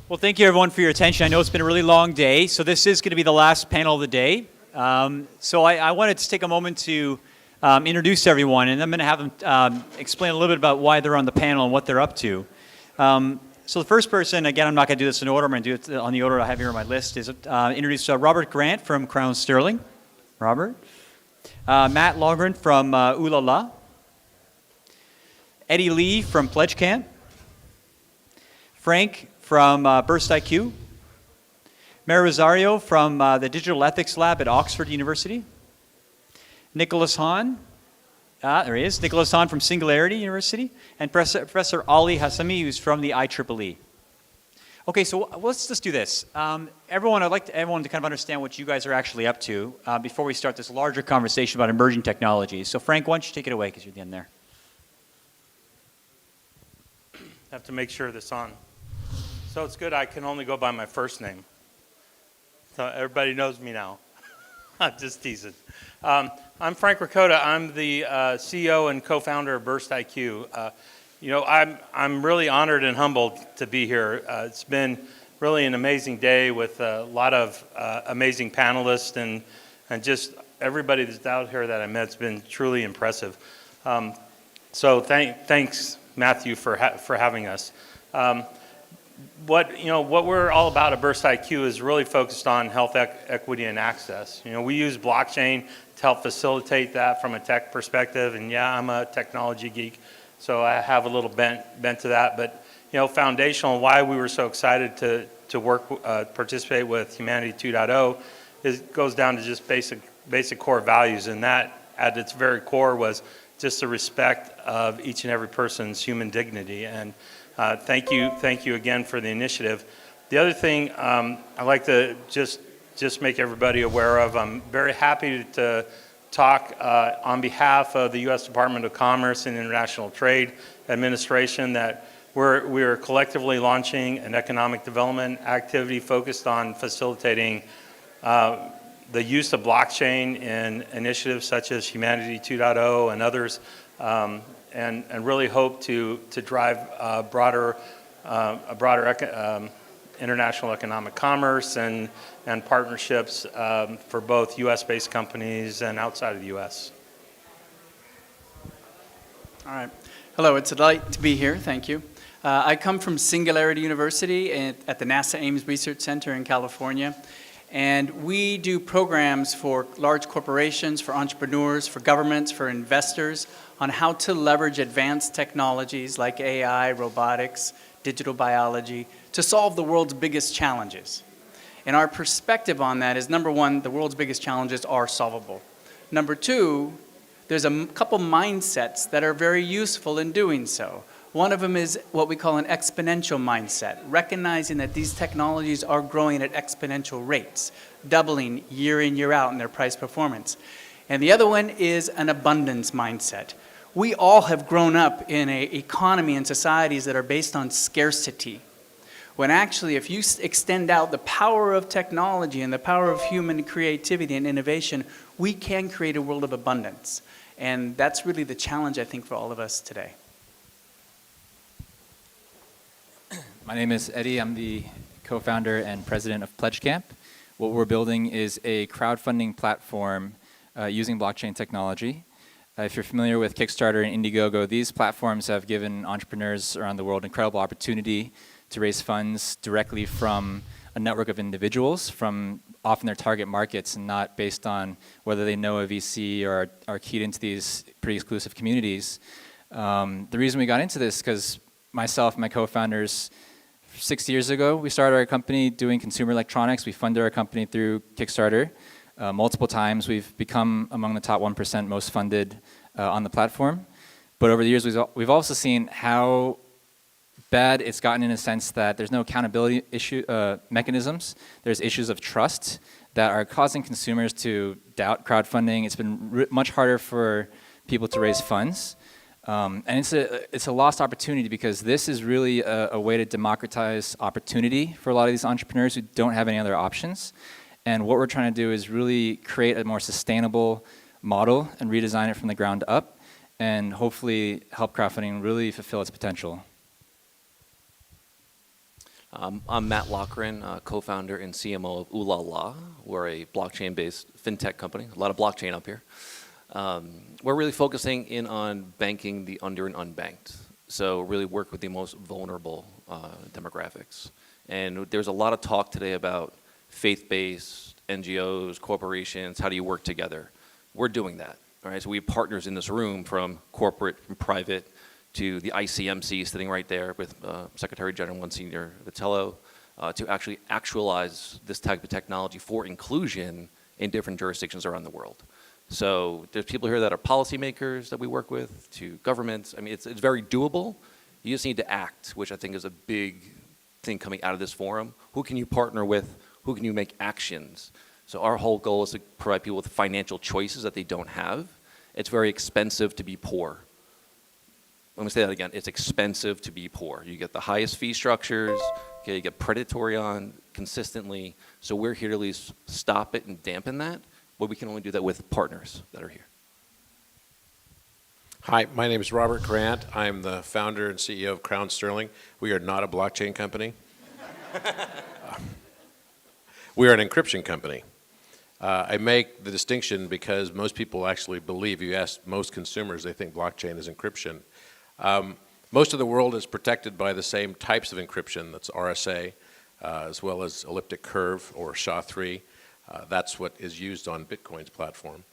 Well, thank you everyone for your attention. I know it's been a really long day, so this is going to be the last panel of the day. So I wanted to take a moment to introduce everyone, and I'm going to have them explain a little bit about why they're on the panel and what they're up to. So the first person, again, I'm not going to do this in order. I'm going to do it on the order I have here on my list, is introduce Robert Grant from Crown Sterling. Robert. Matt Loughran from Uulala. Eddie Lee from Pledgecamp. Frank from BurstIQ. Mayor Rosario from the Digital Ethics Lab at Oxford University. Nicholas Haan, there he is, Nicholas Haan from Singularity University, and Professor Ali Hassami, who's from the IEEE. Okay, so let's just do this. I'd like everyone to kind of understand what you guys are actually up to before we start this larger conversation about emerging technologies. So Frank, why don't you take it away, because you're the end there. Have to make sure this on. So it's good I can only go by my first name. So everybody knows me now. I'm just teasing. I'm Frank Ricotta. I'm the CEO and co-founder of BurstIQ. You know, I'm really honored and humbled to be here. It's been really an amazing day with a lot of amazing panelists and just everybody that's out here that I met. It's been truly impressive. So thanks, Matthew, for having us. What we're all about at BurstIQ is really focused on health equity and access. You know, we use blockchain to help facilitate that from a tech perspective. And yeah, I'm a technology geek, so I have a little bent to that. But you know, foundational, why we were so excited to participate with Humanity 2.0 goes down to just basic core values, and that at its very core was just the respect of each and every person's human dignity. And thank you again for the initiative. The other thing I'd like to just make everybody aware of, I'm very happy to talk on behalf of the U.S. Department of Commerce and International Trade Administration that we are collectively launching an economic development activity focused on facilitating the use of blockchain in initiatives such as Humanity 2.0 and others, and really hope to drive a broader international economic commerce and partnerships for both U.S.-based companies and outside of the U.S. All right. Hello, it's a delight to be here. Thank you. I come from Singularity University at the NASA Ames Research Center in California. And we do programs for large corporations, for entrepreneurs, for governments, for investors on how to leverage advanced technologies like AI, robotics, digital biology to solve the world's biggest challenges. And our perspective on that is, number one, the world's biggest challenges are solvable. Number two, there's a couple mindsets that are very useful in doing so. One of them is what we call an exponential mindset, recognizing that these technologies are growing at exponential rates, doubling year in, year out in their price performance. And the other one is an abundance mindset. We all have grown up in an economy and societies that are based on scarcity, when actually if you extend out the power of technology and the power of human creativity and innovation, we can create a world of abundance. And that's really the challenge, I think, for all of us today. My name is Eddie. I'm the co-founder and president of Pledgecamp. What we're building is a crowdfunding platform using blockchain technology. If you're familiar with Kickstarter and Indiegogo, these platforms have given entrepreneurs around the world incredible opportunity to raise funds directly from a network of individuals from often their target markets and not based on whether they know a VC or are keyed into these pretty exclusive communities. The reason we got into this is because myself and my co-founders, 6 years ago, we started our company doing consumer electronics. We funded our company through Kickstarter multiple times. We've become among the top 1% most funded on the platform. But over the years, we've also seen how bad it's gotten in a sense that there's no accountability mechanisms. There's issues of trust that are causing consumers to doubt crowdfunding. It's been much harder for people to raise funds. And it's a lost opportunity because this is really a way to democratize opportunity for a lot of these entrepreneurs who don't have any other options. And what we're trying to do is really create a more sustainable model and redesign it from the ground up and hopefully help crowdfunding really fulfill its potential. I'm Matt Loughran, co-founder and CMO of Uulala. We're a blockchain-based fintech company, a lot of blockchain up here. We're really focusing in on banking the under and unbanked. So really work with the most vulnerable demographics. And there's a lot of talk today about faith-based NGOs, corporations, how do you work together? We're doing that, all right? So we have partners in this room from corporate and private to the ICMC sitting right there with Secretary General Monsignor Vitello to actually actualize this type of technology for inclusion in different jurisdictions around the world. So there's people here that are policymakers that we work with, to governments. I mean, it's very doable. You just need to act, which I think is a big thing coming out of this forum. Who can you partner with? Who can you make actions? So our whole goal is to provide people with financial choices that they don't have. It's very expensive to be poor. Let me say that again. It's expensive to be poor. You get the highest fee structures. Okay, you get predatory on consistently. So we're here to at least stop it and dampen that. But we can only do that with partners that are here. Hi, my name is Robert Grant. I'm the founder and CEO of Crown Sterling. We are not a blockchain company. We are an encryption company. I make the distinction because most people actually believe, you ask most consumers, they think blockchain is encryption. Most of the world is protected by the same types of encryption. That's RSA, as well as elliptic curve or SHA-3. That's what is used on Bitcoin's platform.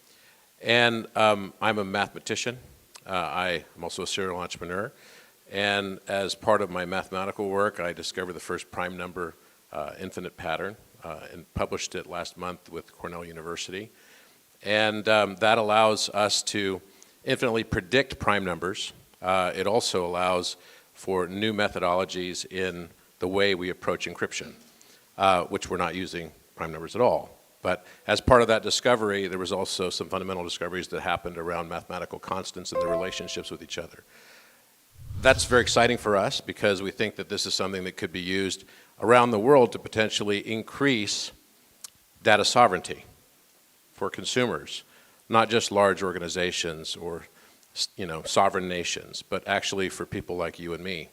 And I'm a mathematician. I am also a serial entrepreneur. And as part of my mathematical work, I discovered the first prime number infinite pattern and published it last month with Cornell University. And that allows us to infinitely predict prime numbers. It also allows for new methodologies in the way we approach encryption, which we're not using prime numbers at all. But as part of that discovery, there was also some fundamental discoveries that happened around mathematical constants and their relationships with each other. That's very exciting for us because we think that this is something that could be used around the world to potentially increase data sovereignty for consumers, not just large organizations or sovereign nations, but actually for people like you and me.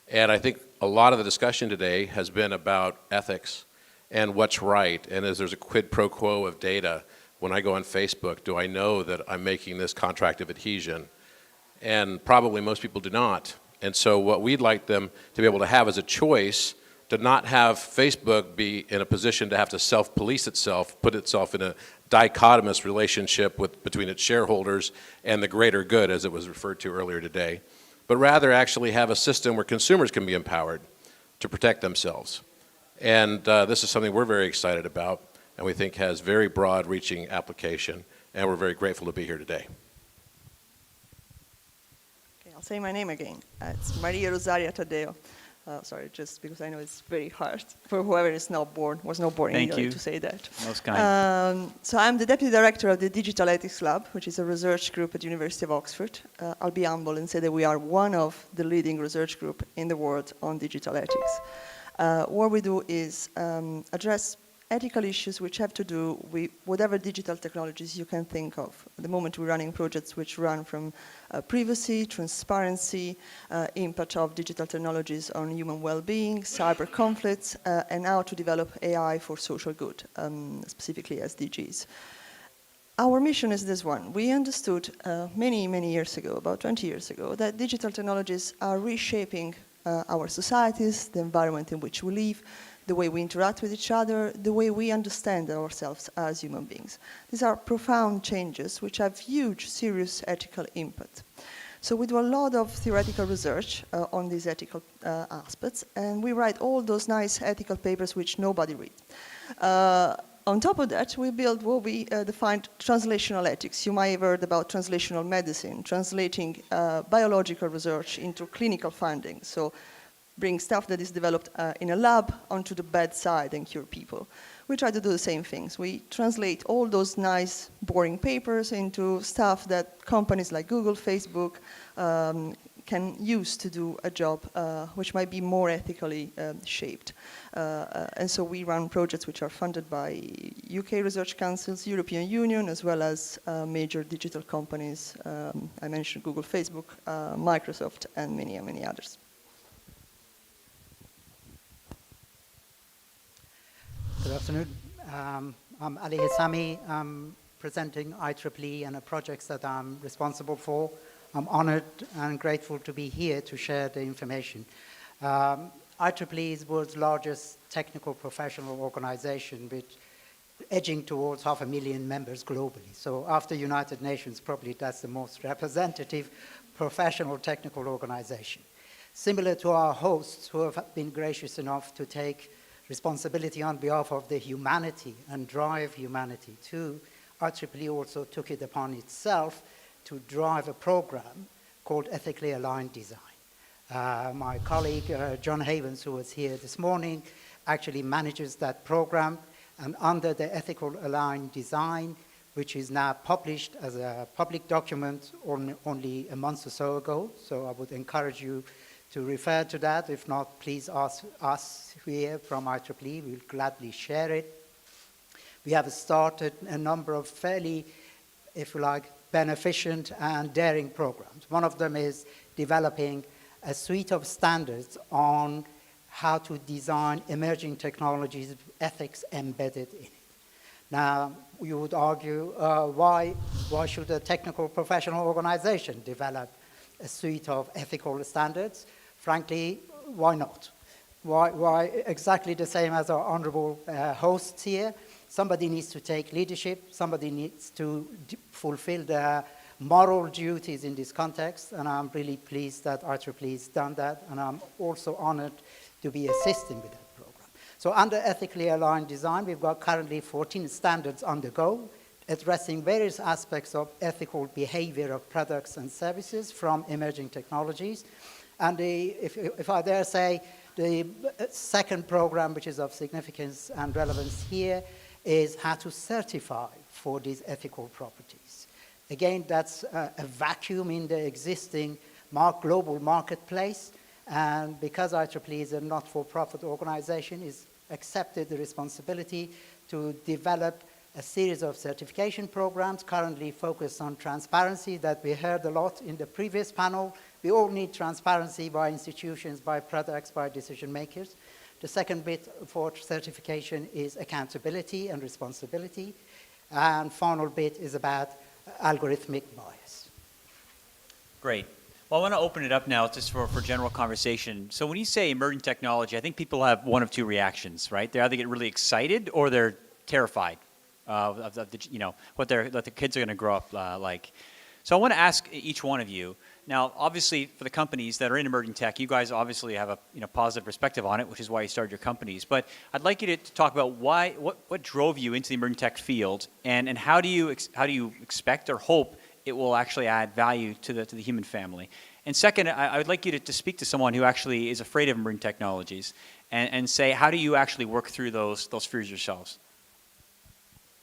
And I think a lot of the discussion today has been about ethics and what's right, and as there's a quid pro quo of data, when I go on Facebook, do I know that I'm making this contract of adhesion? And probably most people do not. And so what we'd like them to be able to have is a choice to not have Facebook be in a position to have to self-police itself, put itself in a dichotomous relationship between its shareholders and the greater good, as it was referred to earlier today, but rather actually have a system where consumers can be empowered to protect themselves. And this is something we're very excited about and we think has very broad-reaching application, and we're very grateful to be here today. Okay, I'll say my name again. It's Maria Rosario Tadeo. Sorry, just because I know it's very hard for whoever is not born, was not born in Italy to say that. Most kind. So I'm the Deputy Director of the Digital Ethics Lab, which is a research group at the University of Oxford. I'll be humble and say that we are one of the leading research groups in the world on digital ethics. What we do is address ethical issues which have to do with whatever digital technologies you can think of. At the moment we're running projects which run from privacy, transparency, impact of digital technologies on human well-being, cyber conflicts, and how to develop AI for social good, specifically SDGs. Our mission is this one. We understood many, many years ago, about 20 years ago, that digital technologies are reshaping our societies, the environment in which we live, the way we interact with each other, the way we understand ourselves as human beings. These are profound changes which have huge, serious ethical impact. So we do a lot of theoretical research on these ethical aspects, and we write all those nice ethical papers which nobody reads. On top of that, we build what we define translational ethics. You might have heard about translational medicine, translating biological research into clinical findings. So bring stuff that is developed in a lab onto the bedside and cure people. We try to do the same things. We translate all those nice, boring papers into stuff that companies like Google, Facebook can use to do a job which might be more ethically shaped. And so we run projects which are funded by UK research councils, European Union, as well as major digital companies. I mentioned Google, Facebook, Microsoft, and many, many others. afternoon. I'm Ali Hassami. I'm presenting IEEE and the projects that I'm responsible for. I'm honored and grateful to be here to share the information. IEEE is the world's largest technical professional organization with edging towards 500,000 members globally. So after United Nations, probably that's the most representative professional technical organization. Similar to our hosts who have been gracious enough to take responsibility on behalf of the humanity and drive humanity too, IEEE also took it upon itself to drive a program called Ethically Aligned Design. My colleague, John Havens, who was here this morning, actually manages that program, and under the Ethical Aligned Design, which is now published as a public document only a month or so ago, so I would encourage you to refer to that. If not, please ask us here from IEEE. We'll gladly share it. We have started a number of fairly, if you like, beneficent and daring programs. One of them is developing a suite of standards on how to design emerging technologies with ethics embedded in it. Now, you would argue, why should a technical professional organization develop a suite of ethical standards? Frankly, why not? Why exactly the same as our honorable hosts here? Somebody needs to take leadership. Somebody needs to fulfill their moral duties in this context, and I'm really pleased that IEEE has done that, and I'm also honored to be assisting with that program. So under Ethically Aligned Design, we've got currently 14 standards on the go, addressing various aspects of ethical behavior of products and services from emerging technologies. And if I dare say, the second program, which is of significance and relevance here, is how to certify for these ethical properties. Again, that's a vacuum in the existing global marketplace, and because IEEE is a not-for-profit organization, is accepted the responsibility to develop a series of certification programs currently focused on transparency that we heard a lot in the previous panel. We all need transparency by institutions, by products, by decision makers. The second bit for certification is accountability and responsibility. And final bit is about algorithmic bias. Great. Well, I want to open it up now just for general conversation. So when you say emerging technology, I think people have one of two reactions, right? They either get really excited or they're terrified of the, what the kids are going to grow up like. So I want to ask each one of you. Now, obviously, for the companies that are in emerging tech, you guys obviously have a positive perspective on it, which is why you started your companies. But I'd like you to talk about what drove you into the emerging tech field, and how do you expect or hope it will actually add value to the human family. And second, I would like you to speak to someone who actually is afraid of emerging technologies, and say, how do you actually work through those fears yourselves?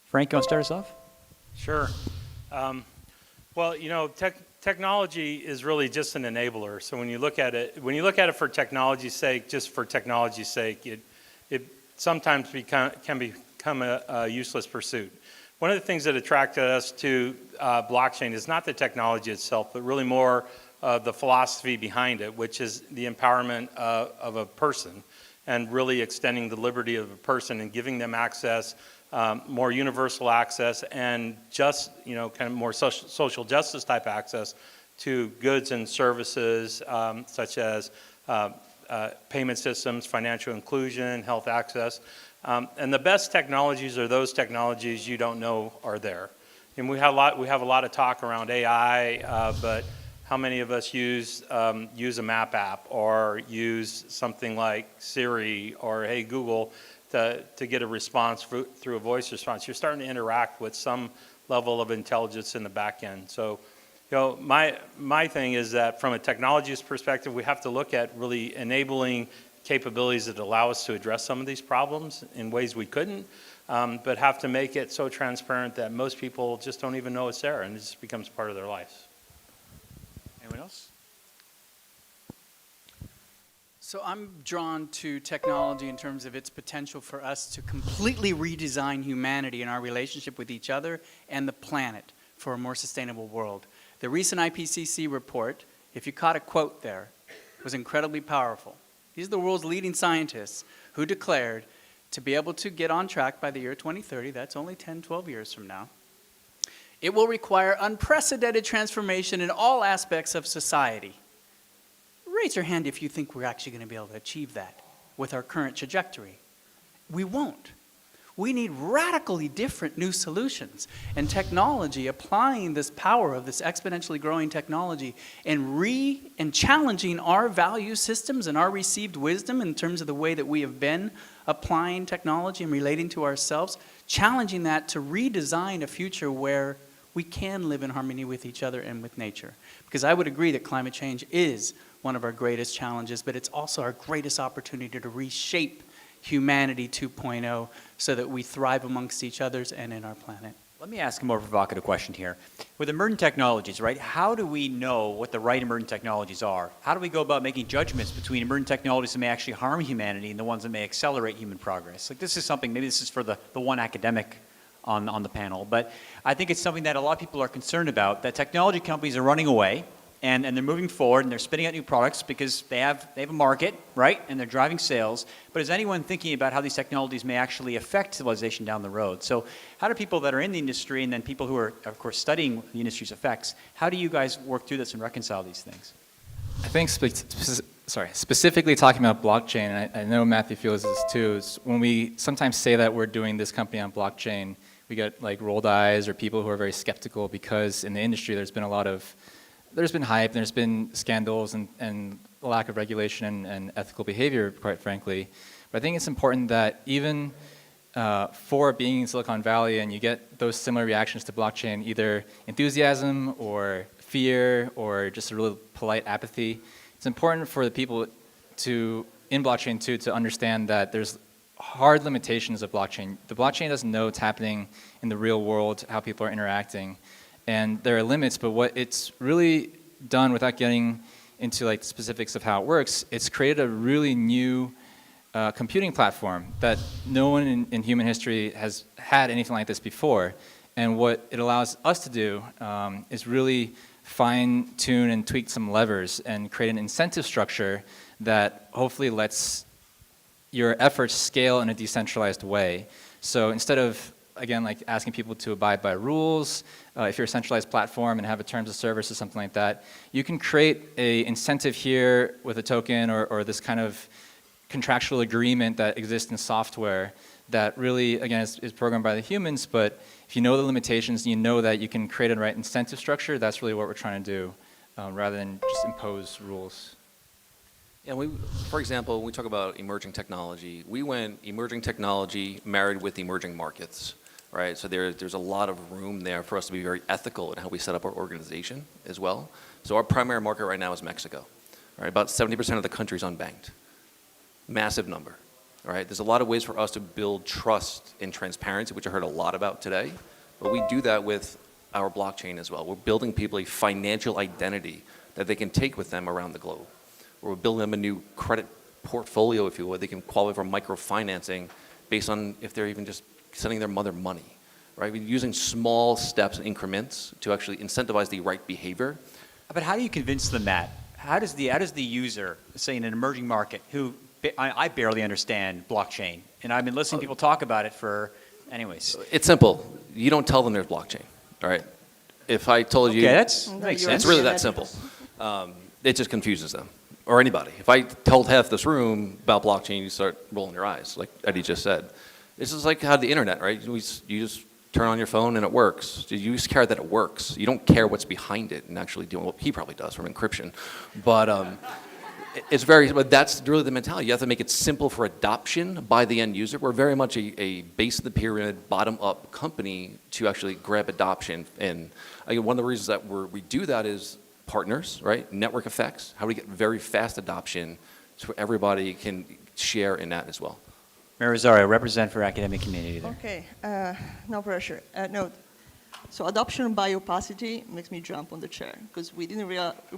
Frank, you want to start us off? Sure. Well, technology is really just an enabler. So when you look at it for technology's sake, just for technology's sake, it sometimes can become a useless pursuit. One of the things that attracted us to blockchain is not the technology itself, but really more the philosophy behind it, which is the empowerment of a person, and really extending the liberty of a person and giving them access, more universal access, and just kind of more social justice type access to goods and services such as payment systems, financial inclusion, health access. And the best technologies are those technologies you don't know are there. And we have a lot of talk around AI, but how many of us use a map app or use something like Siri or Hey Google to get a response through a voice response? You're starting to interact with some level of intelligence in the back end. So, my thing is that from a technology's perspective, we have to look at really enabling capabilities that allow us to address some of these problems in ways we couldn't, but have to make it so transparent that most people just don't even know it's there, and it just becomes part of their lives. Anyone else? So I'm drawn to technology in terms of its potential for us to completely redesign humanity and our relationship with each other and the planet for a more sustainable world. The recent IPCC report, if you caught a quote there, was incredibly powerful. These are the world's leading scientists who declared to be able to get on track by the year 2030, that's only 10, 12 years from now, it will require unprecedented transformation in all aspects of society. Raise your hand if you think we're actually going to be able to achieve that with our current trajectory. We won't. We need radically different new solutions. And technology, applying this power of this exponentially growing technology and challenging our value systems and our received wisdom in terms of the way that we have been applying technology and relating to ourselves, challenging that to redesign a future where we can live in harmony with each other and with nature. Because I would agree that climate change is one of our greatest challenges, but it's also our greatest opportunity to reshape humanity 2.0 so that we thrive amongst each others and in our planet. Let me ask a more provocative question here. With emergent technologies, right, how do we know what the right emergent technologies are? How do we go about making judgments between emergent technologies that may actually harm humanity and the ones that may accelerate human progress? Like, this is something, maybe this is for the one academic on the panel, but I think it's something that a lot of people are concerned about, that technology companies are running away and they're moving forward and they're spitting out new products because they have a market, right, and they're driving sales. But is anyone thinking about how these technologies may actually affect civilization down the road? So how do people that are in the industry and then people who are, of course, studying the industry's effects, how do you guys work through this and reconcile these things? I think specifically talking about blockchain, and I know Matthew feels this too, is when we sometimes say that we're doing this company on blockchain, we get like rolled eyes or people who are very skeptical because in the industry there's been hype, there's been scandals and a lack of regulation and ethical behavior, quite frankly. But I think it's important that even for being in Silicon Valley and you get those similar reactions to blockchain, either enthusiasm or fear or just a really polite apathy, it's important for the people in blockchain too to understand that there's hard limitations of blockchain. The blockchain doesn't know what's happening in the real world, how people are interacting. And there are limits, but what it's really done, without getting into like the specifics of how it works, it's created a really new computing platform that no one in human history has had anything like this before. And what it allows us to do is really fine-tune and tweak some levers and create an incentive structure that hopefully lets your efforts scale in a decentralized way. So instead of, again, like asking people to abide by rules, if you're a centralized platform and have a terms of service or something like that, you can create an incentive here with a token or this kind of contractual agreement that exists in software that really, again, is programmed by the humans, but if you know the limitations and you know that you can create a right incentive structure, that's really what we're trying to do, rather than just impose rules. Yeah, for example, when we talk about emerging technology, we went emerging technology married with emerging markets, right? So there's a lot of room there for us to be very ethical in how we set up our organization as well. So our primary market right now is Mexico, right? About 70% of the country is unbanked. Massive number, right? There's a lot of ways for us to build trust and transparency, which I heard a lot about today, but we do that with our blockchain as well. We're building people a financial identity that they can take with them around the globe. We're building them a new credit portfolio, if you will. They can qualify for microfinancing based on if they're even just sending their mother money, right? We're using small steps and increments to actually incentivize the right behavior. But how do you convince them that? How does the user, say in an emerging market, who I barely understand blockchain, and I've been listening to people talk about it for, anyways. It's simple. You don't tell them there's blockchain, all right? If I told you, that makes sense. it's really that simple. It just confuses them. Or anybody. If I told half this room about blockchain, you start rolling your eyes, like Eddie just said. This is like how the internet, right? You just turn on your phone and it works. You just care that it works. You don't care what's behind it and actually doing what he probably does from encryption. But but that's really the mentality. You have to make it simple for adoption by the end user. We're very much a base of the pyramid, bottom-up company to actually grab adoption. And again, one of the reasons that we do that is partners, right? Network effects, how do we get very fast adoption so everybody can share in that as well. Mayor Rosario, represent for academic community there. Okay, no pressure. No. So adoption by opacity makes me jump on the chair because we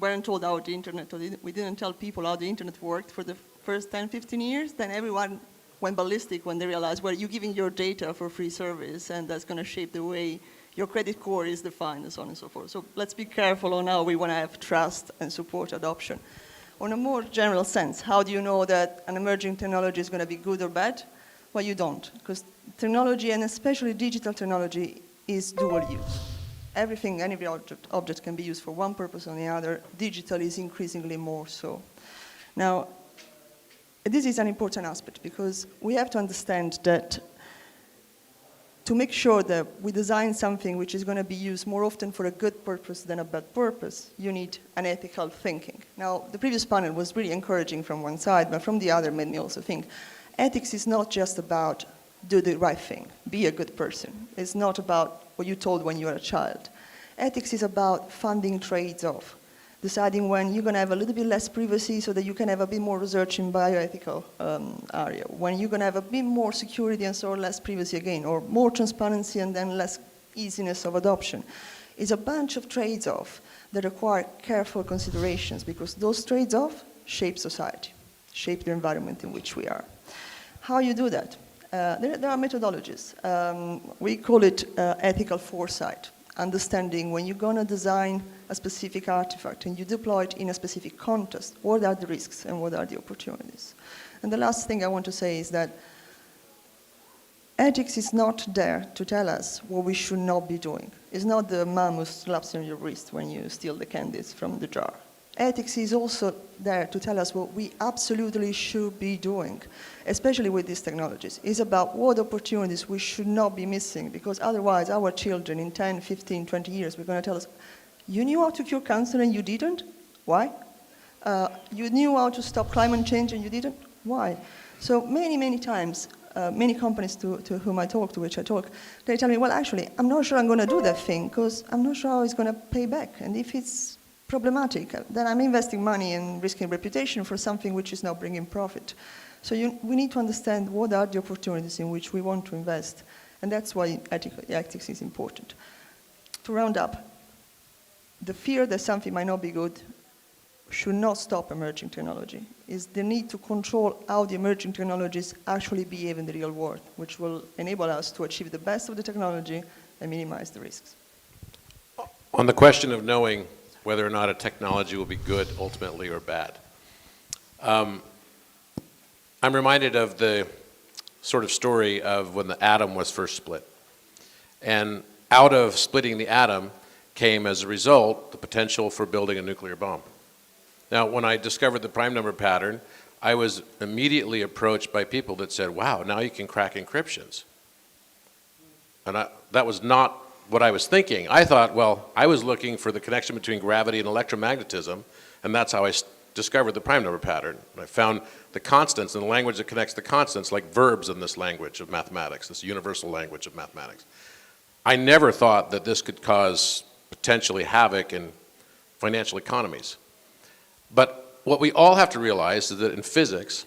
weren't told how the internet, we didn't tell people how the internet worked for the first 10, 15 years. Then everyone went ballistic when they realized, well, you're giving your data for free service and that's going to shape the way your credit score is defined and so on and so forth. So let's be careful on how we want to have trust and support adoption. On a more general sense, how do you know that an emerging technology is going to be good or bad? Well, you don't, because technology, and especially digital technology, is dual use. Everything, any object can be used for one purpose or the other. Digital is increasingly more so. Now, this is an important aspect because we have to understand that to make sure that we design something which is going to be used more often for a good purpose than a bad purpose, you need an ethical thinking. Now, the previous panel was really encouraging from one side, but from the other made me also think, ethics is not just about do the right thing, be a good person. It's not about what you told when you were a child. Ethics is about funding trades-off, deciding when you're going to have a little bit less privacy so that you can have a bit more research in bioethical area, when you're going to have a bit more security and so less privacy again, or more transparency and then less easiness of adoption. It's a bunch of trades-off that require careful considerations because those trades-off shape society, shape the environment in which we are. How you do that? There are methodologies. We call it ethical foresight. Understanding when you're going to design a specific artifact and you deploy it in a specific context, what are the risks and what are the opportunities? And the last thing I want to say is that ethics is not there to tell us what we should not be doing. It's not the mom who slaps on your wrist when you steal the candies from the jar. Ethics is also there to tell us what we absolutely should be doing, especially with these technologies. It's about what opportunities we should not be missing, because otherwise our children in 10, 15, 20 years, we're going to tell us, you knew how to cure cancer and you didn't? Why? You knew how to stop climate change and you didn't? Why? So many times, many companies to whom I talk, to which I talk, they tell me, well, actually, I'm not sure I'm going to do that thing because I'm not sure how it's going to pay back. And if it's problematic, then I'm investing money and risking reputation for something which is not bringing profit. So we need to understand what are the opportunities in which we want to invest, and that's why ethics is important. To round up, the fear that something might not be good should not stop emerging technology. It's the need to control how the emerging technologies actually behave in the real world, which will enable us to achieve the best of the technology and minimize the risks. On the question of knowing whether or not a technology will be good ultimately or bad. I'm reminded of the sort of story of when the atom was first split. And out of splitting the atom came as a result the potential for building a nuclear bomb. Now, when I discovered the prime number pattern, I was immediately approached by people that said, wow, now you can crack encryptions. And that was not what I was thinking. I thought, well, I was looking for the connection between gravity and electromagnetism, and that's how I discovered the prime number pattern. I found the constants in the language that connects the constants, like verbs in this language of mathematics, this universal language of mathematics. I never thought that this could cause potentially havoc in financial economies. But what we all have to realize is that in physics,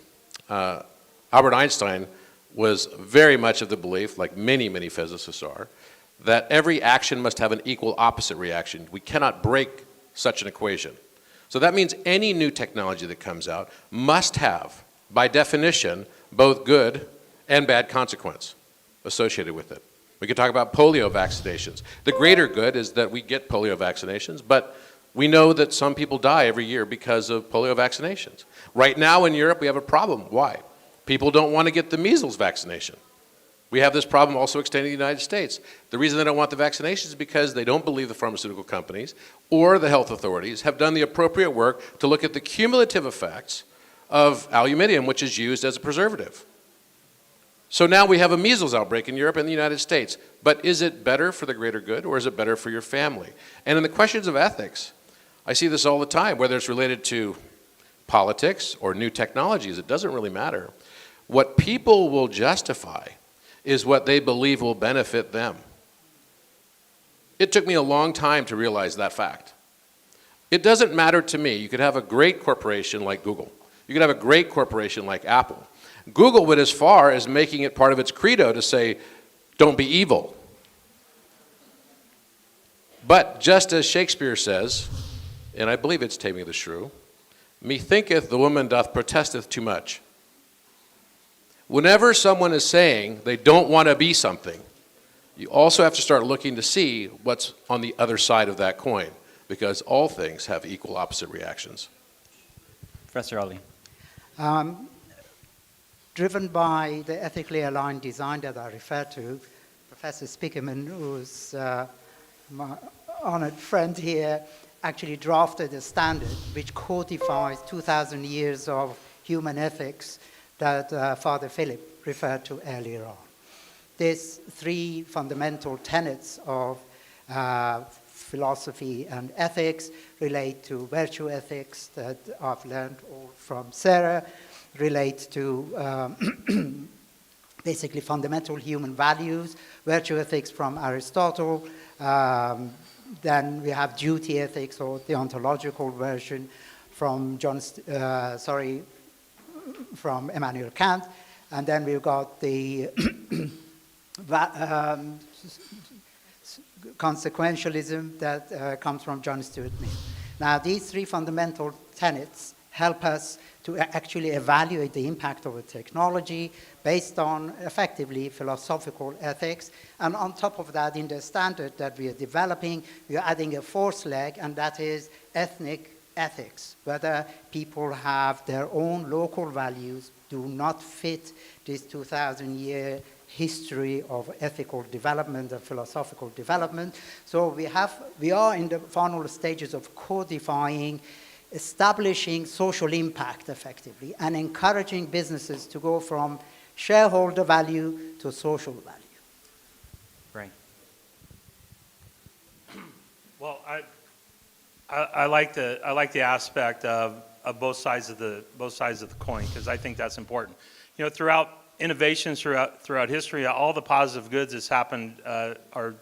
Albert Einstein was very much of the belief, like many physicists are, that every action must have an equal opposite reaction. We cannot break such an equation. So that means any new technology that comes out must have, by definition, both good and bad consequence associated with it. We could talk about polio vaccinations. The greater good is that we get polio vaccinations, but we know that some people die every year because of polio vaccinations. Right now in Europe, we have a problem. Why? People don't want to get the measles vaccination. We have this problem also extending to the United States. The reason they don't want the vaccinations is because they don't believe the pharmaceutical companies or the health authorities have done the appropriate work to look at the cumulative effects of aluminium, which is used as a preservative. So now we have a measles outbreak in Europe and the United States. But is it better for the greater good, or is it better for your family? And in the questions of ethics, I see this all the time, whether it's related to politics or new technologies, it doesn't really matter. What people will justify is what they believe will benefit them. It took me a long time to realize that fact. It doesn't matter to me. You could have a great corporation like Google. You could have a great corporation like Apple. Google went as far as making it part of its credo to say, don't be evil. But just as Shakespeare says, and I believe it's Taming the Shrew, methinketh the woman doth protesteth too much. Whenever someone is saying they don't want to be something, you also have to start looking to see what's on the other side of that coin, because all things have equal opposite reactions. Professor Ali. driven by the ethically aligned design that I referred to. Professor Spiekerman, who's my honored friend here, actually drafted a standard which codifies 2,000 years of human ethics that Father Philip referred to earlier on. These three fundamental tenets of philosophy and ethics relate to virtue ethics that I've learned all from Sarah, relate to basically fundamental human values, virtue ethics from Aristotle, then we have duty ethics or the ontological version from from Immanuel Kant, and then we've got the consequentialism that comes from John Stuart Mill. Now, these three fundamental tenets help us to actually evaluate the impact of a technology based on effectively philosophical ethics. And on top of that, in the standard that we are developing, we are adding a fourth leg, and that is ethnic ethics, whether people have their own local values, do not fit this 2,000-year history of ethical development and philosophical development. So we are in the final stages of codifying, establishing social impact effectively, and encouraging businesses to go from shareholder value to social value. Right. Well, I like the aspect of both sides of the coin, because I think that's important. You know, throughout innovations throughout history, all the positive goods that's happened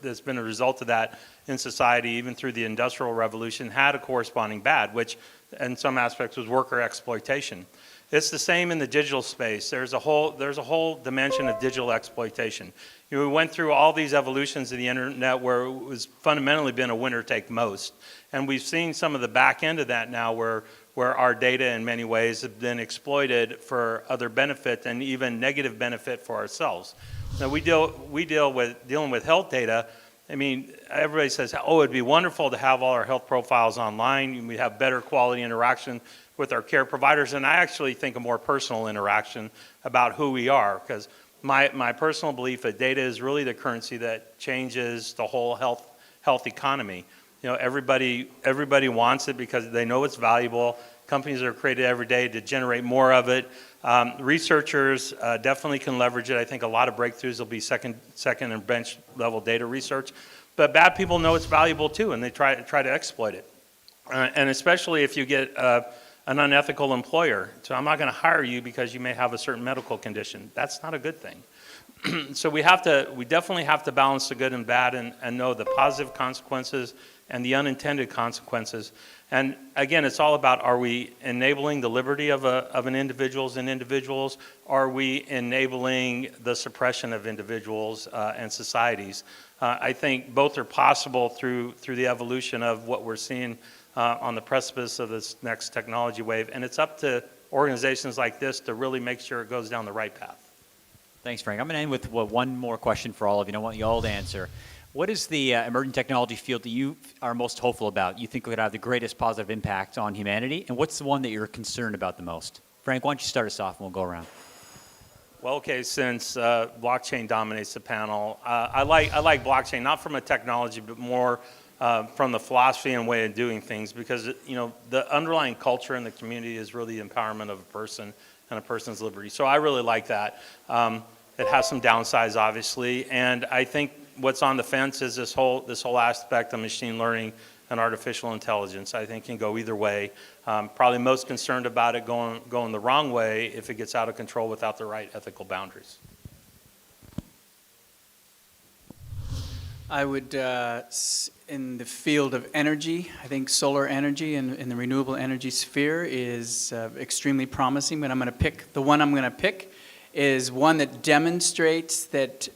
that's been a result of that in society, even through the Industrial Revolution, had a corresponding bad, which in some aspects was worker exploitation. It's the same in the digital space. There's a whole dimension of digital exploitation. You know, we went through all these evolutions of the internet where it was fundamentally been a winner take most, and we've seen some of the back end of that now where our data in many ways have been exploited for other benefit and even negative benefit for ourselves. Now dealing with health data. I mean, everybody says, oh, it'd be wonderful to have all our health profiles online. We have better quality interaction with our care providers, and I actually think a more personal interaction about who we are, because my personal belief that data is really the currency that changes the whole health economy. You know, everybody wants it because they know it's valuable. Companies are created every day to generate more of it. Researchers definitely can leverage it. I think a lot of breakthroughs will be second and bench level data research. But bad people know it's valuable too, and they try to exploit it. And especially if you get an unethical employer. So I'm not going to hire you because you may have a certain medical condition. That's not a good thing. So we definitely have to balance the good and bad and know the positive consequences and the unintended consequences. And again, it's all about, are we enabling the liberty of an individuals and individuals? Are we enabling the suppression of individuals and societies? I think both are possible through the evolution of what we're seeing on the precipice of this next technology wave. And it's up to organizations like this to really make sure it goes down the right path. Thanks, Frank. I'm going to end with one more question for all of you. I want you all to answer. What is the emerging technology field that you are most hopeful about? You think could have the greatest positive impact on humanity? And what's the one that you're concerned about the most? Frank, why don't you start us off and we'll go around. Well, okay, since blockchain dominates the panel, I like blockchain, not from a technology, but more from the philosophy and way of doing things, because you know the underlying culture in the community is really the empowerment of a person and a person's liberty. So I really like that. It has some downsides, obviously, and I think what's on the fence is this whole aspect of machine learning and artificial intelligence. I think can go either way. Probably most concerned about it going the wrong way if it gets out of control without the right ethical boundaries. I would, in the field of energy, I think solar energy in the renewable energy sphere is extremely promising, but the one I'm going to pick is one that demonstrates that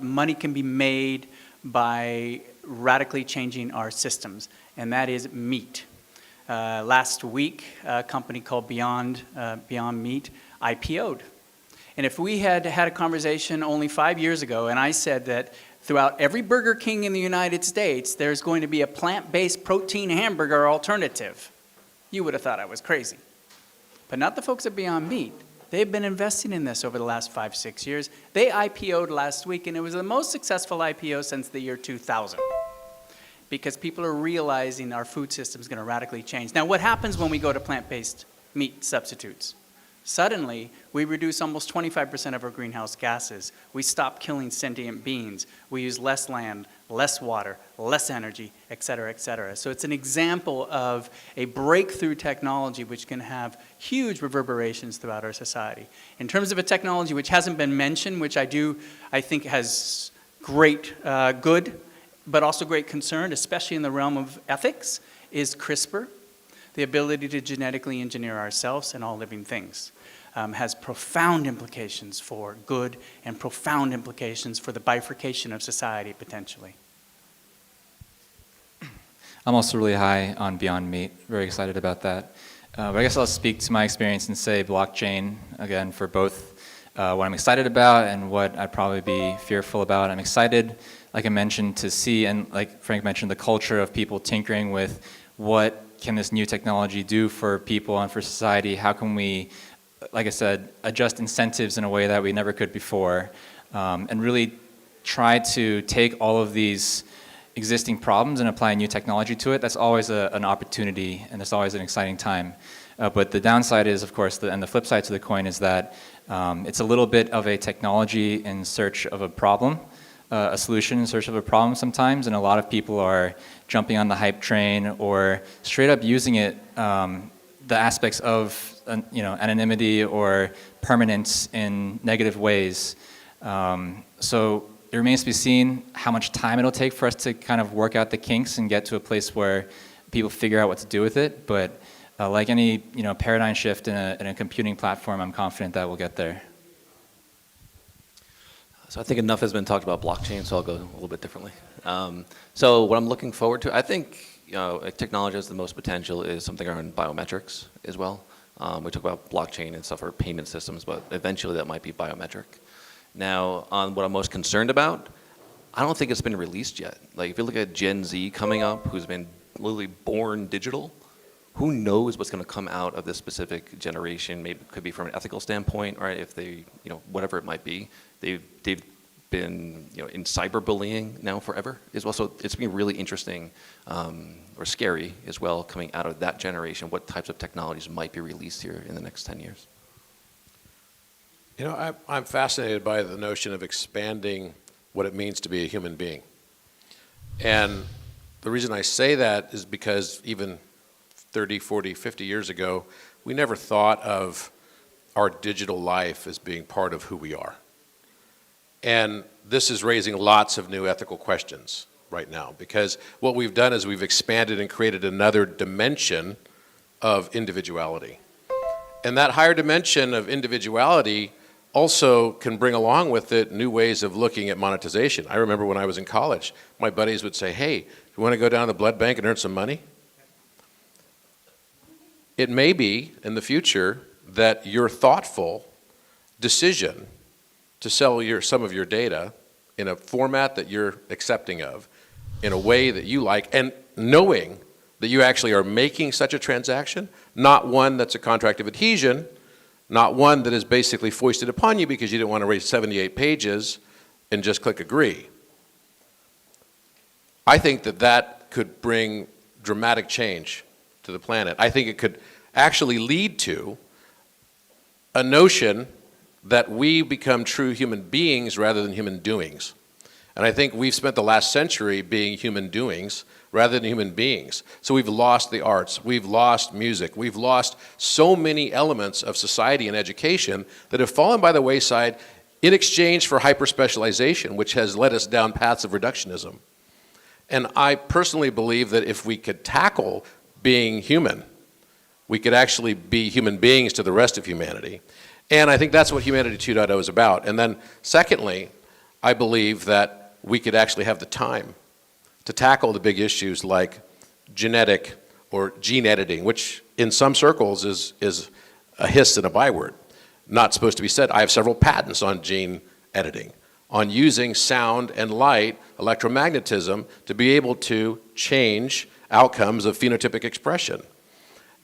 money can be made by radically changing our systems, and that is meat. Last week, a company called Beyond Meat IPO'd. And if we had had a conversation only 5 years ago, and I said that throughout every Burger King in the United States, there's going to be a plant-based protein hamburger alternative, you would have thought I was crazy. But not the folks at Beyond Meat. They've been investing in this over the last 5, 6 years. They IPO'd last week, and it was the most successful IPO since the year 2000. Because people are realizing our food system is going to radically change. Now, what happens when we go to plant-based meat substitutes? Suddenly, we reduce almost 25% of our greenhouse gases. We stop killing sentient beings. We use less land, less water, less energy, et cetera, et cetera. So it's an example of a breakthrough technology which can have huge reverberations throughout our society. In terms of a technology which hasn't been mentioned, which I think has great good, but also great concern, especially in the realm of ethics, is CRISPR. The ability to genetically engineer ourselves and all living things has profound implications for good and profound implications for the bifurcation of society, potentially. I'm also really high on Beyond Meat, very excited about that. But I guess I'll speak to my experience and say blockchain, again, for both what I'm excited about and what I'd probably be fearful about. I'm excited, like I mentioned, to see, and like Frank mentioned, the culture of people tinkering with what can this new technology do for people and for society? How can we, like I said, adjust incentives in a way that we never could before, and really try to take all of these existing problems and apply new technology to it? That's always an opportunity, and it's always an exciting time. But the downside is, of course, and the flip side to the coin is that it's a little bit of a technology in search of a problem, a solution in search of a problem sometimes, and a lot of people are jumping on the hype train or straight up using it, the aspects of anonymity or permanence in negative ways. So it remains to be seen how much time it'll take for us to kind of work out the kinks and get to a place where people figure out what to do with it. But like any paradigm shift in a computing platform, I'm confident that we'll get there. So I think enough has been talked about blockchain, so I'll go a little bit differently. So what I'm looking forward to, I think technology has the most potential is something around biometrics as well. We talk about blockchain and stuff for payment systems, but eventually that might be biometric. Now, on what I'm most concerned about, I don't think it's been released yet. Like if you look at Gen Z coming up, who's been literally born digital, who knows what's going to come out of this specific generation? Maybe it could be from an ethical standpoint, right? If they, whatever it might be, they've been, in cyberbullying now forever as well. So it's been really interesting or scary as well coming out of that generation. What types of technologies might be released here in the next 10 years? I'm fascinated by the notion of expanding what it means to be a human being. And the reason I say that is because even 30, 40, 50 years ago, we never thought of our digital life as being part of who we are. And this is raising lots of new ethical questions right now, because what we've done is we've expanded and created another dimension of individuality. And that higher dimension of individuality also can bring along with it new ways of looking at monetization. I remember when I was in college, my buddies would say, hey, you want to go down to the blood bank and earn some money? It may be in the future that your thoughtful decision to sell some of your data in a format that you're accepting of, in a way that you like, and knowing that you actually are making such a transaction, not one that's a contract of adhesion, not one that is basically foisted upon you because you didn't want to read 78 pages and just click agree. I think that that could bring dramatic change to the planet. I think it could actually lead to a notion that we become true human beings rather than human doings. And I think we've spent the last century being human doings rather than human beings. So we've lost the arts, we've lost music, we've lost so many elements of society and education that have fallen by the wayside in exchange for hyper-specialization, which has led us down paths of reductionism. And I personally believe that if we could tackle being human, we could actually be human beings to the rest of humanity. And I think that's what Humanity 2.0 is about. And then secondly, I believe that we could actually have the time to tackle the big issues like genetic or gene editing, which in some circles is a hiss and a byword. Not supposed to be said. I have several patents on gene editing, on using sound and light, electromagnetism, to be able to change outcomes of phenotypic expression.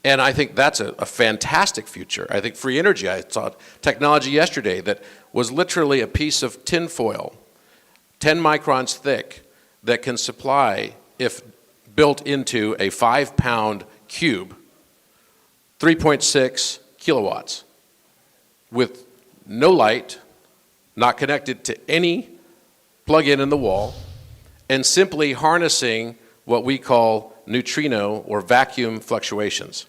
And I think that's a fantastic future. I think free energy, I saw technology yesterday that was literally a piece of tinfoil, 10 microns thick, that can supply, if built into a 5-pound cube, 3.6 kilowatts with no light, not connected to any plug-in in the wall, and simply harnessing what we call neutrino or vacuum fluctuations.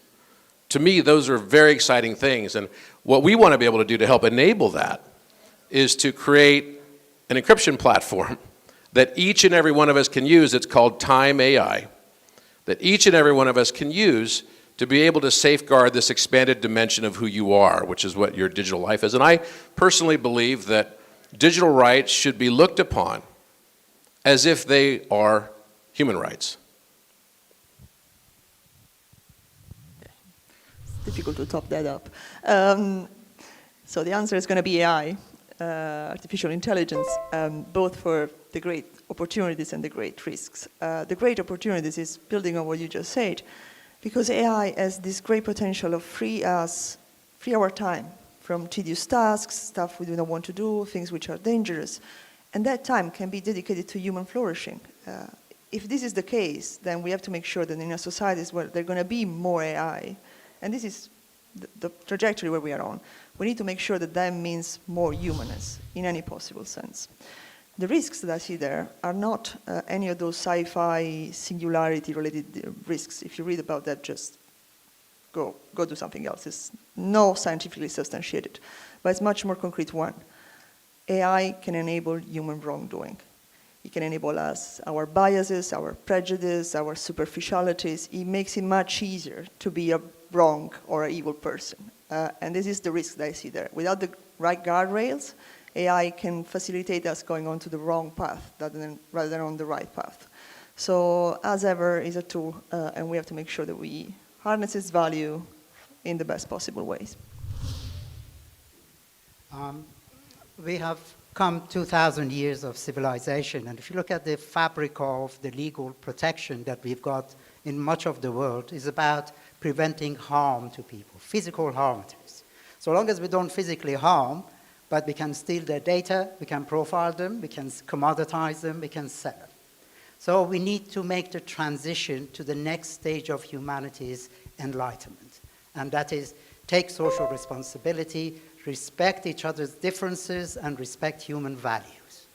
To me, those are very exciting things, and what we want to be able to do to help enable that is to create an encryption platform that each and every one of us can use. It's called Time AI, that each and every one of us can use to be able to safeguard this expanded dimension of who you are, which is what your digital life is. And I personally believe that digital rights should be looked upon as if they are human rights. It's difficult to top that up. So the answer is going to be AI, artificial intelligence, both for the great opportunities and the great risks. The great opportunities is building on what you just said, because AI has this great potential of free our time from tedious tasks, stuff we do not want to do, things which are dangerous. And that time can be dedicated to human flourishing. If this is the case, then we have to make sure that in a society where there are going to be more AI, and this is the trajectory where we are on, we need to make sure that that means more humanness in any possible sense. The risks that I see there are not any of those sci-fi singularity-related risks. If you read about that, just go do something else. It's no scientifically substantiated, but it's much more concrete one. AI can enable human wrongdoing. It can enable us, our biases, our prejudice, our superficialities. It makes it much easier to be a wrong or an evil person. And this is the risk that I see there. Without the right guardrails, AI can facilitate us going on to the wrong path rather than on the right path. So as ever, is a tool, and we have to make sure that we harness its value in the best possible ways. We have come 2,000 years of civilization, and if you look at the fabric of the legal protection that we've got in much of the world, is about preventing harm to people, physical harm to us. So long as we don't physically harm, but we can steal their data, we can profile them, we can commoditize them, we can sell them. So we need to make the transition to the next stage of humanity's enlightenment, and that is take social responsibility, respect each other's differences, and respect human values.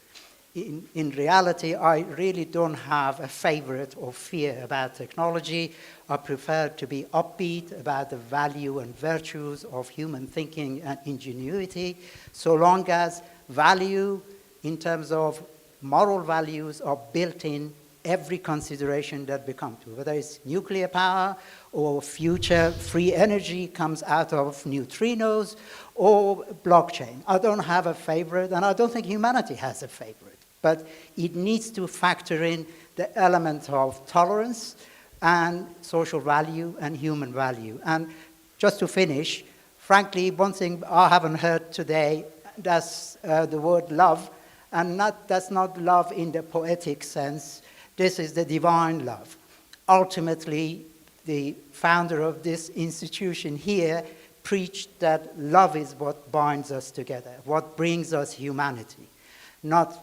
In reality, I really don't have a favorite or fear about technology. I prefer to be upbeat about the value and virtues of human thinking and ingenuity, so long as value in terms of moral values are built in every consideration that we come to, whether it's nuclear power or future free energy comes out of neutrinos or blockchain. I don't have a favorite, and I don't think humanity has a favorite. But it needs to factor in the element of tolerance and social value and human value. And just to finish, frankly, one thing I haven't heard today, that's the word love, and that's not love in the poetic sense. This is the divine love. Ultimately, the founder of this institution here preached that love is what binds us together, what brings us humanity, not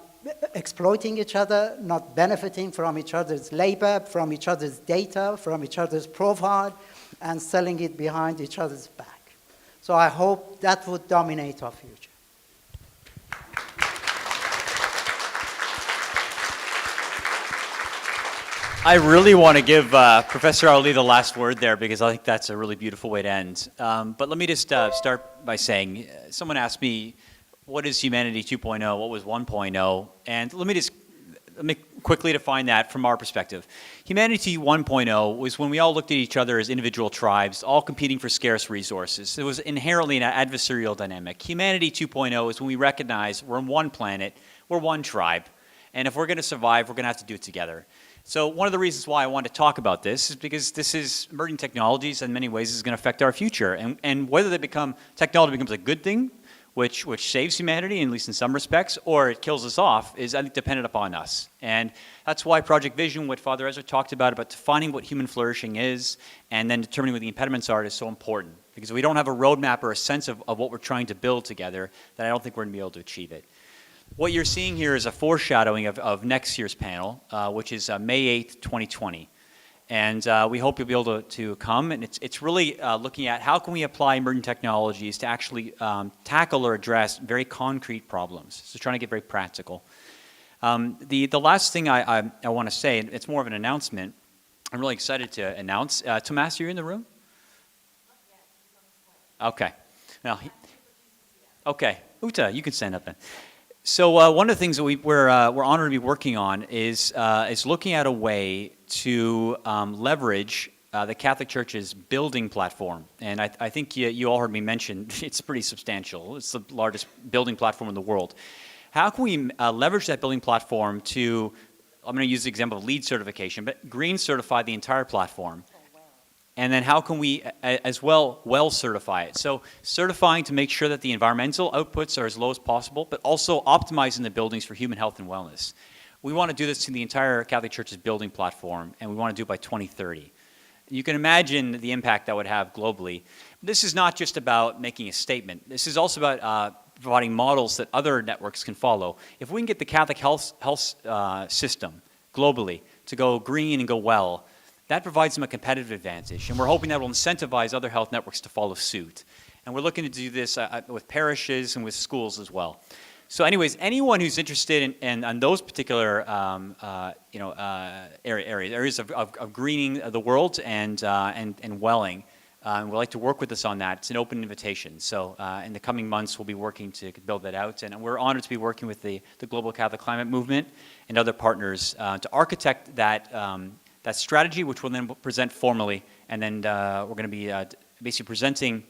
exploiting each other, not benefiting from each other's labor, from each other's data, from each other's profile, and selling it behind each other's back. So I hope that would dominate our future. I really want to give Professor Ali the last word there, because I think that's a really beautiful way to end. But let me just start by saying, someone asked me, what is humanity 2.0? What was 1.0? And let me quickly define that from our perspective. Humanity 1.0 was when we all looked at each other as individual tribes, all competing for scarce resources. It was inherently an adversarial dynamic. Humanity 2.0 is when we recognize we're on one planet, we're one tribe, and if we're going to survive, we're going to have to do it together. So one of the reasons why I want to talk about this is because this is emerging technologies in many ways is going to affect our future. And whether technology becomes a good thing which saves humanity, at least in some respects, or it kills us off, is, I think, dependent upon us. And that's why Project Vision, what Father Ezra talked about defining what human flourishing is, and then determining what the impediments are, is so important. Because if we don't have a roadmap or a sense of what we're trying to build together, then I don't think we're going to be able to achieve it. What you're seeing here is a foreshadowing of next year's panel, which is May 8th, 2020. And we hope you'll be able to come. And it's really looking at how can we apply emerging technologies to actually tackle or address very concrete problems. So trying to get very practical. The last thing I want to say, it's more of an announcement. I'm really excited to announce. Tomas, you're in the room? Okay. Now, okay. Uta, you can stand up then. So one of the things that we're honored to be working on is looking at a way to leverage the Catholic Church's building platform. And I think you all heard me mention it's pretty substantial. It's the largest building platform in the world. How can we leverage that building platform to, I'm going to use the example of LEED certification, but green certify the entire platform? And then how can we, as well certify it? So certifying to make sure that the environmental outputs are as low as possible, but also optimizing the buildings for human health and wellness. We want to do this to the entire Catholic Church's building platform, and we want to do it by 2030. You can imagine the impact that would have globally. This is not just about making a statement. This is also about providing models that other networks can follow. If we can get the Catholic health system globally to go green and go well, that provides them a competitive advantage, and we're hoping that will incentivize other health networks to follow suit. And we're looking to do this with parishes and with schools as well. So anyways, anyone who's interested in those particular areas of greening the world and welling, would like to work with us on that. It's an open invitation. So in the coming months, we'll be working to build that out. And we're honored to be working with the Global Catholic Climate Movement and other partners to architect that strategy, which we'll then present formally, and then we're going to be basically presenting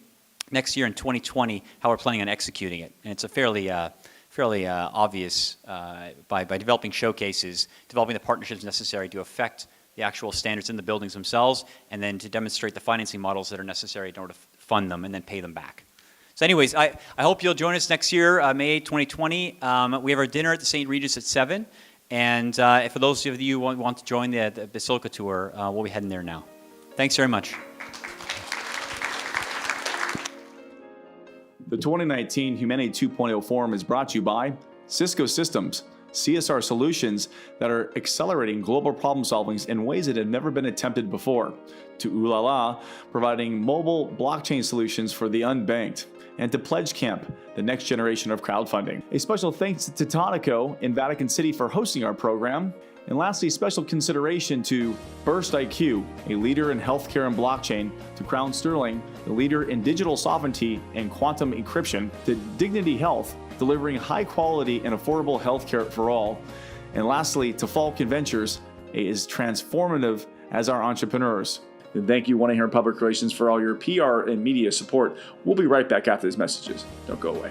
next year in 2020 how we're planning on executing it. And it's a fairly obvious by developing showcases, developing the partnerships necessary to affect the actual standards in the buildings themselves, and then to demonstrate the financing models that are necessary in order to fund them and then pay them back. So anyways, I hope you'll join us next year, May 8, 2020. We have our dinner at the St. Regis at 7. And for those of you who want to join the Basilica tour, we'll be heading there now. Thanks very much. The 2019 Humanity 2.0 Forum is brought to you by Cisco Systems, CSR solutions that are accelerating global problem solvings in ways that have never been attempted before, to Uulala, providing mobile blockchain solutions for the unbanked, and to Pledgecamp, the next generation of crowdfunding. A special thanks to Tadeo in Vatican City for hosting our program. And lastly, special consideration to BurstIQ, a leader in healthcare and blockchain, to Crown Sterling, the leader in digital sovereignty and quantum encryption, to Dignity Health, delivering high quality and affordable healthcare for all. And lastly, to Falcon Ventures, is transformative as our entrepreneurs. And thank you, One Here in Public Relations, for all your PR and media support. We'll be right back after these messages. Don't go away.